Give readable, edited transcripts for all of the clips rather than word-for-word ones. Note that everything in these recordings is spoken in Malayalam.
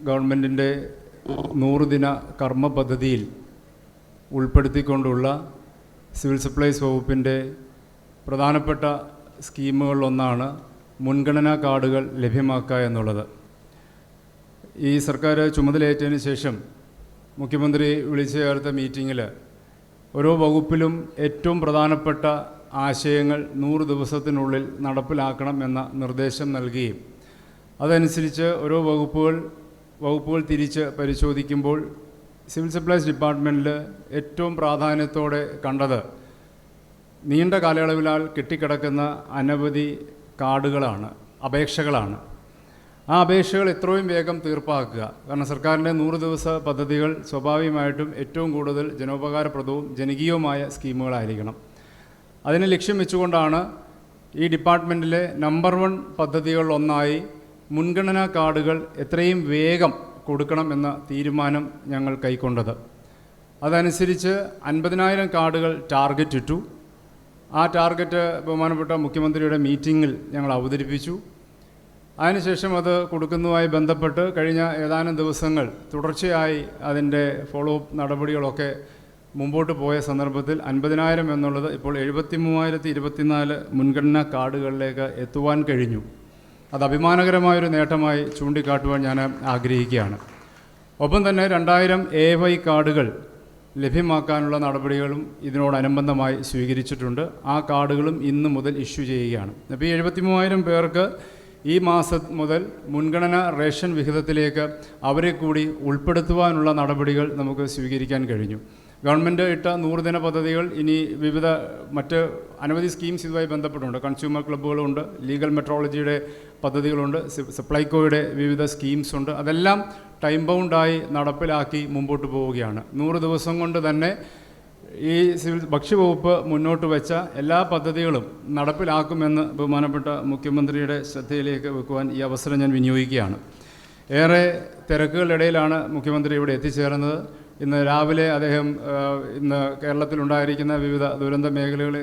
ഗവൺമെൻറ്റിൻ്റെ 100 ദിന കർമ്മ പദ്ധതിയിൽ ഉൾപ്പെടുത്തിക്കൊണ്ടുള്ള സിവിൽ സപ്ലൈസ് വകുപ്പിൻ്റെ പ്രധാനപ്പെട്ട സ്കീമുകളിലൊന്നാണ് മുൻഗണനാ കാർഡുകൾ ലഭ്യമാക്കുക എന്നുള്ളത്. ഈ സർക്കാർ ചുമതലയേറ്റതിന് ശേഷം മുഖ്യമന്ത്രി വിളിച്ചു ചേർത്ത മീറ്റിങ്ങിൽ ഓരോ വകുപ്പിലും ഏറ്റവും പ്രധാനപ്പെട്ട ആശയങ്ങൾ 100 ദിവസത്തിനുള്ളിൽ നടപ്പിലാക്കണം എന്ന നിർദ്ദേശം നൽകുകയും അതനുസരിച്ച് ഓരോ വകുപ്പുകൾ തിരിച്ച് പരിശോധിക്കുമ്പോൾ സിവിൽ സപ്ലൈസ് ഡിപ്പാർട്ട്മെൻറ്റിൽ ഏറ്റവും പ്രാധാന്യത്തോടെ കണ്ടത് നീണ്ട കാലയളവിലാൽ കെട്ടിക്കിടക്കുന്ന അനവധി കാർഡുകളാണ്, അപേക്ഷകളാണ്. ആ അപേക്ഷകൾ എത്രയും വേഗം തീർപ്പാക്കുക. കാരണം സർക്കാരിൻ്റെ 100 ദിവസ പദ്ധതികൾ സ്വാഭാവികമായിട്ടും ഏറ്റവും കൂടുതൽ ജനോപകാരപ്രദവും ജനകീയവുമായ സ്കീമുകളായിരിക്കണം. അതിനെ ലക്ഷ്യം വെച്ചുകൊണ്ടാണ് ഈ ഡിപ്പാർട്ട്മെൻറ്റിലെ നമ്പർ 1 പദ്ധതികളിലൊന്നായി മുൻഗണനാ കാർഡുകൾ എത്രയും വേഗം കൊടുക്കണം എന്ന തീരുമാനം ഞങ്ങൾ കൈക്കൊണ്ടത്. അതനുസരിച്ച് 50,000 കാർഡുകൾ ടാർഗറ്റ് ഇട്ടു. ആ ടാർഗറ്റ് ബഹുമാനപ്പെട്ട മുഖ്യമന്ത്രിയുടെ മീറ്റിങ്ങിൽ ഞങ്ങൾ അവതരിപ്പിച്ചു. അതിനുശേഷം അത് കൊടുക്കുന്നതുമായി ബന്ധപ്പെട്ട് കഴിഞ്ഞ ഏതാനും ദിവസങ്ങൾ തുടർച്ചയായി അതിൻ്റെ ഫോളോ അപ്പ് നടപടികളൊക്കെ മുമ്പോട്ട് പോയ സന്ദർഭത്തിൽ 50,000 എന്നുള്ളത് ഇപ്പോൾ 73,024 മുൻഗണനാ കാർഡുകളിലേക്ക് എത്തുവാൻ കഴിഞ്ഞു. അത് അഭിമാനകരമായൊരു നേട്ടമായി ചൂണ്ടിക്കാട്ടുവാൻ ഞാൻ ആഗ്രഹിക്കുകയാണ്. ഒപ്പം തന്നെ 2000 AY കാർഡുകൾ ലഭ്യമാക്കാനുള്ള നടപടികളും ഇതിനോടനുബന്ധമായി സ്വീകരിച്ചിട്ടുണ്ട്. ആ കാർഡുകളും ഇന്ന് മുതൽ ഇഷ്യൂ ചെയ്യുകയാണ്. അപ്പോൾ ഈ 73,000 പേർക്ക് ഈ മാസം മുതൽ മുൻഗണന റേഷൻ വിഹിതത്തിലേക്ക് അവരെ കൂടി ഉൾപ്പെടുത്തുവാനുള്ള നടപടികൾ നമുക്ക് സ്വീകരിക്കാൻ കഴിഞ്ഞു. ഗവൺമെൻറ് ഇട്ട 100 ദിന പദ്ധതികൾ ഇനി വിവിധ മറ്റ് അനവധി സ്കീംസ് ഇതുമായി ബന്ധപ്പെട്ടുണ്ട്. കൺസ്യൂമർ ക്ലബ്ബുകളുണ്ട്, ലീഗൽ മെട്രോളജിയുടെ പദ്ധതികളുണ്ട്, സപ്ലൈകോയുടെ വിവിധ സ്കീംസ് ഉണ്ട്. അതെല്ലാം ടൈം ബൗണ്ടായി നടപ്പിലാക്കി മുമ്പോട്ട് പോവുകയാണ്. 100 ദിവസം കൊണ്ട് തന്നെ ഈ ഭക്ഷ്യവകുപ്പ് മുന്നോട്ട് വെച്ച എല്ലാ പദ്ധതികളും നടപ്പിലാക്കുമെന്ന് ബഹുമാനപ്പെട്ട മുഖ്യമന്ത്രിയുടെ ശ്രദ്ധയിലേക്ക് വെക്കുവാൻ ഈ അവസരം ഞാൻ വിനിയോഗിക്കുകയാണ്. ഏറെ തിരക്കുകളിടയിലാണ് മുഖ്യമന്ത്രി ഇവിടെ എത്തിച്ചേർന്നത്. ഇന്ന് രാവിലെ അദ്ദേഹം ഇന്ന് കേരളത്തിലുണ്ടായിരിക്കുന്ന വിവിധ ദുരന്ത മേഖലകളെ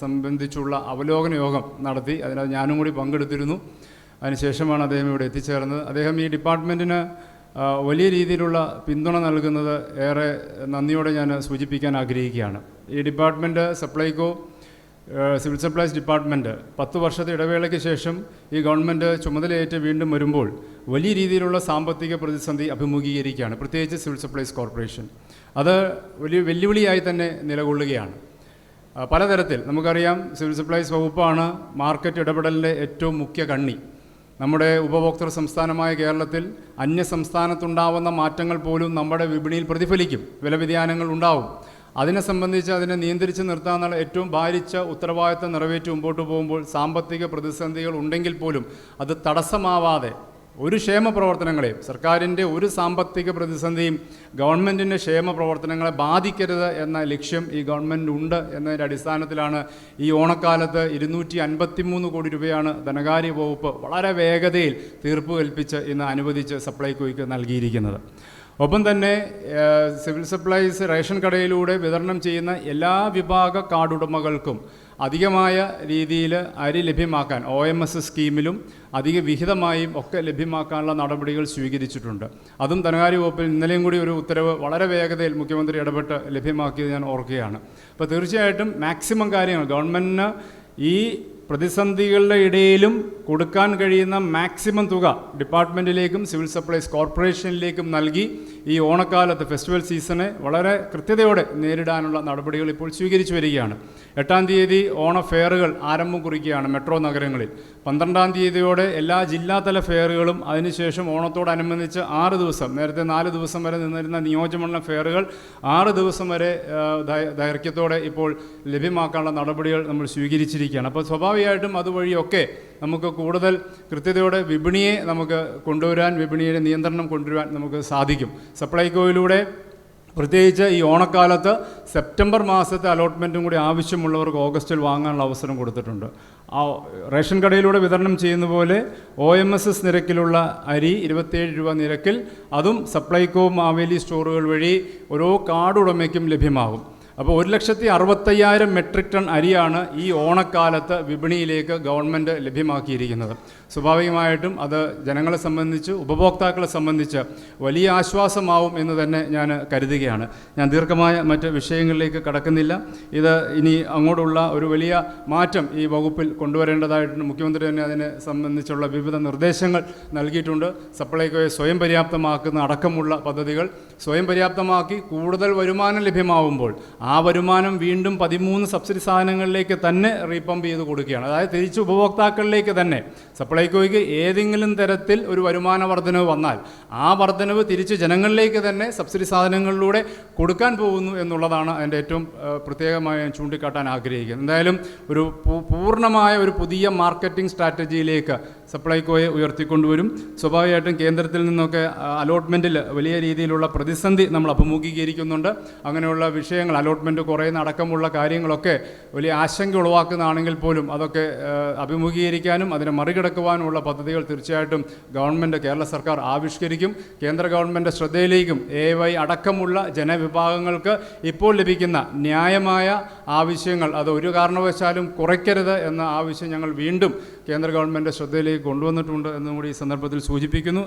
സംബന്ധിച്ചുള്ള അവലോകന യോഗം നടത്തി. അതിനകത്ത് ഞാനും കൂടി പങ്കെടുത്തിരുന്നു. അതിനുശേഷമാണ് അദ്ദേഹം ഇവിടെ എത്തിച്ചേർന്നത്. അദ്ദേഹം ഈ ഡിപ്പാർട്ട്മെൻറ്റിന് വലിയ രീതിയിലുള്ള പിന്തുണ നൽകുന്നത് ഏറെ നന്ദിയോടെ ഞാൻ സൂചിപ്പിക്കാൻ ആഗ്രഹിക്കുകയാണ്. ഈ department Supplyco civil supplies department 10 വർഷത്തെ ഇടവേളയ്ക്ക് ശേഷം ഈ ഗവൺമെൻറ് ചുമതലയേറ്റ് വീണ്ടും വരുമ്പോൾ വലിയ രീതിയിലുള്ള സാമ്പത്തിക പ്രതിസന്ധി അഭിമുഖീകരിക്കുകയാണ്. പ്രത്യേകിച്ച് സിവിൽ സപ്ലൈസ് കോർപ്പറേഷൻ അത് വലിയ വെല്ലുവിളിയായി തന്നെ നിലകൊള്ളുകയാണ്. പലതരത്തിൽ നമുക്കറിയാം, സിവിൽ സപ്ലൈസ് വകുപ്പാണ് മാർക്കറ്റ് ഇടപെടലിൻ്റെ ഏറ്റവും മുഖ്യ കണ്ണി. നമ്മുടെ ഉപഭോക്തൃ സംസ്ഥാനമായ കേരളത്തിൽ അന്യ സംസ്ഥാനത്തുണ്ടാവുന്ന മാറ്റങ്ങൾ പോലും നമ്മുടെ വിപണിയിൽ പ്രതിഫലിക്കും. വില വ്യതിയാനങ്ങൾ ഉണ്ടാവും. അതിനെ സംബന്ധിച്ച് അതിനെ നിയന്ത്രിച്ച് നിർത്താനുള്ള ഏറ്റവും ഭാരിച്ച ഉത്തരവാദിത്തം നിറവേറ്റി മുമ്പോട്ട് പോകുമ്പോൾ സാമ്പത്തിക പ്രതിസന്ധികൾ ഉണ്ടെങ്കിൽ പോലും അത് തടസ്സമാവാതെ ഒരു ക്ഷേമ പ്രവർത്തനങ്ങളെയും, സർക്കാരിൻ്റെ ഒരു സാമ്പത്തിക പ്രതിസന്ധിയും ഗവൺമെൻറ്റിൻ്റെ ക്ഷേമ പ്രവർത്തനങ്ങളെ ബാധിക്കരുത് എന്ന ലക്ഷ്യം ഈ ഗവൺമെൻറ് ഉണ്ട് എന്നതിൻ്റെ അടിസ്ഥാനത്തിലാണ് ഈ ഓണക്കാലത്ത് 253 കോടി രൂപയാണ് ധനകാര്യ വകുപ്പ് വളരെ വേഗതയിൽ തീർപ്പ് കൽപ്പിച്ച് ഇന്ന് അനുവദിച്ച് സപ്ലൈകോയ്ക്ക് നൽകിയിരിക്കുന്നത്. ഒപ്പം തന്നെ സിവിൽ സപ്ലൈസ് റേഷൻ കടയിലൂടെ വിതരണം ചെയ്യുന്ന എല്ലാ വിഭാഗ കാർഡുടമകൾക്കും അധികമായ രീതിയിൽ അരി ലഭ്യമാക്കാൻ OMS സ്കീമിലും അധിക വിഹിതമായും ഒക്കെ ലഭ്യമാക്കാനുള്ള നടപടികൾ സ്വീകരിച്ചിട്ടുണ്ട്. അതും ധനകാര്യ വകുപ്പിൽ ഇന്നലെയും കൂടി ഒരു ഉത്തരവ് വളരെ വേഗതയിൽ മുഖ്യമന്ത്രി ഇടപെട്ട് ലഭ്യമാക്കിയത് ഞാൻ ഓർക്കുകയാണ്. അപ്പോൾ തീർച്ചയായിട്ടും മാക്സിമം കാര്യങ്ങൾ ഗവൺമെൻറ്റിന് ഈ പ്രതിസന്ധികളുടെ ഇടയിലും കൊടുക്കാൻ കഴിയുന്ന മാക്സിമം തുക ഡിപ്പാർട്ട്മെൻറ്റിലേക്കും സിവിൽ സപ്ലൈസ് കോർപ്പറേഷനിലേക്കും നൽകി ഈ ഓണക്കാലത്ത് ഫെസ്റ്റിവൽ സീസണെ വളരെ കൃത്യതയോടെ നേരിടാനുള്ള നടപടികൾ ഇപ്പോൾ സ്വീകരിച്ചു വരികയാണ്. 8-ാം തീയതി ഓണ ഫെയറുകൾ ആരംഭം കുറിക്കുകയാണ് മെട്രോ നഗരങ്ങളിൽ. 12-ാം തീയതിയോടെ എല്ലാ ജില്ലാതല ഫെയറുകളും, അതിനുശേഷം ഓണത്തോടനുബന്ധിച്ച് 6 ദിവസം, നേരത്തെ 4 ദിവസം വരെ നിന്നിരുന്ന നിയോജകമണ്ഡലം ഫെയറുകൾ 6 ദിവസം വരെ ദൈർഘ്യത്തോടെ ഇപ്പോൾ ലഭ്യമാക്കാനുള്ള നടപടികൾ നമ്മൾ സ്വീകരിച്ചിരിക്കുകയാണ്. അപ്പോൾ സ്വാഭാവികമായിട്ടും അതുവഴിയൊക്കെ നമുക്ക് കൂടുതൽ കൃത്യതയോടെ വിപണിയെ നമുക്ക് കൊണ്ടുവരാൻ, വിപണിയുടെ നിയന്ത്രണം കൊണ്ടുവരാൻ നമുക്ക് സാധിക്കും. സപ്ലൈകോയിലൂടെ പ്രത്യേകിച്ച് ഈ ഓണക്കാലത്ത് സെപ്റ്റംബർ മാസത്തെ അലോട്ട്മെൻറ്റും കൂടി ആവശ്യമുള്ളവർക്ക് ഓഗസ്റ്റിൽ വാങ്ങാനുള്ള അവസരം കൊടുത്തിട്ടുണ്ട്. ആ റേഷൻ കടയിലൂടെ വിതരണം ചെയ്യുന്ന പോലെ OMS നിരക്കിലുള്ള അരി 27 രൂപ നിരക്കിൽ അതും സപ്ലൈകോ മാവേലി സ്റ്റോറുകൾ വഴി ഓരോ കാർഡ് ഉടമയ്ക്കും ലഭ്യമാകും. അപ്പോൾ 1,60,5000 മെട്രിക് ടൺ അരിയാണ് ഈ ഓണക്കാലത്ത് വിപണിയിലേക്ക് ഗവൺമെൻറ് ലഭ്യമാക്കിയിരിക്കുന്നത്. സ്വാഭാവികമായിട്ടും അത് ജനങ്ങളെ സംബന്ധിച്ച്, ഉപഭോക്താക്കളെ സംബന്ധിച്ച് വലിയ ആശ്വാസമാവും എന്ന് തന്നെ ഞാൻ കരുതുകയാണ്. ഞാൻ ദീർഘമായ മറ്റ് വിഷയങ്ങളിലേക്ക് കടക്കുന്നില്ല. ഇത് ഇനി അങ്ങോട്ടുള്ള ഒരു വലിയ മാറ്റം ഈ വകുപ്പിൽ കൊണ്ടുവരേണ്ടതായിട്ടുണ്ട്. മുഖ്യമന്ത്രി തന്നെ അതിനെ സംബന്ധിച്ചുള്ള വിവിധ നിർദ്ദേശങ്ങൾ നൽകിയിട്ടുണ്ട്. സപ്ലൈകോയെ സ്വയം പര്യാപ്തമാക്കുന്ന അടക്കമുള്ള പദ്ധതികൾ സ്വയം പര്യാപ്തമാക്കി കൂടുതൽ വരുമാനം ലഭ്യമാവുമ്പോൾ ആ വരുമാനം വീണ്ടും 13 സബ്സിഡി സാധനങ്ങളിലേക്ക് തന്നെ റീപമ്പ് ചെയ്ത് കൊടുക്കുകയാണ്. അതായത് തിരിച്ച് ഉപഭോക്താക്കളിലേക്ക് തന്നെ. സപ്ലൈകോയ്ക്ക് ഏതെങ്കിലും തരത്തിൽ ഒരു വരുമാന വർധനവ് വന്നാൽ ആ വർധനവ് തിരിച്ച് ജനങ്ങളിലേക്ക് തന്നെ സബ്സിഡി സാധനങ്ങളിലൂടെ കൊടുക്കാൻ പോകുന്നു എന്നുള്ളതാണ് അതിൻ്റെ ഏറ്റവും പ്രത്യേകമായി ഞാൻ ചൂണ്ടിക്കാട്ടാൻ ആഗ്രഹിക്കുന്നത്. എന്തായാലും ഒരു പൂർണ്ണമായ ഒരു പുതിയ മാർക്കറ്റിംഗ് സ്ട്രാറ്റജിയിലേക്ക് സപ്ലൈകോയെ ഉയർത്തിക്കൊണ്ടുവരും. സ്വാഭാവികമായിട്ടും കേന്ദ്രത്തിൽ നിന്നൊക്കെ അലോട്ട്മെൻറ്റിൽ വലിയ രീതിയിലുള്ള പ്രതിസന്ധി നമ്മൾ അഭിമുഖീകരിക്കുന്നുണ്ട്. അങ്ങനെയുള്ള വിഷയങ്ങൾ, അലോട്ട്മെൻറ്റ് കുറയുന്ന അടക്കമുള്ള കാര്യങ്ങളൊക്കെ വലിയ ആശങ്ക ഉളവാക്കുന്നതാണെങ്കിൽ പോലും അതൊക്കെ അഭിമുഖീകരിക്കാനും അതിനെ മറികടക്കുവാനുമുള്ള പദ്ധതികൾ തീർച്ചയായിട്ടും ഗവൺമെൻറ്, കേരള സർക്കാർ ആവിഷ്കരിക്കും. കേന്ദ്ര ഗവൺമെൻറ് ശ്രദ്ധയിലേക്കും AY അടക്കമുള്ള ജനവിഭാഗങ്ങൾക്ക് ഇപ്പോൾ ലഭിക്കുന്ന ന്യായമായ ആവശ്യങ്ങൾ അത് ഒരു കാരണവശാലും കുറയ്ക്കരുത് എന്ന ആവശ്യം ഞങ്ങൾ വീണ്ടും കേന്ദ്ര ഗവൺമെൻറ് ശ്രദ്ധയിലേക്ക് കൊണ്ടുവന്നിട്ടുണ്ട് എന്നും കൂടി ഈ സന്ദർഭത്തിൽ സൂചിപ്പിക്കുന്നു.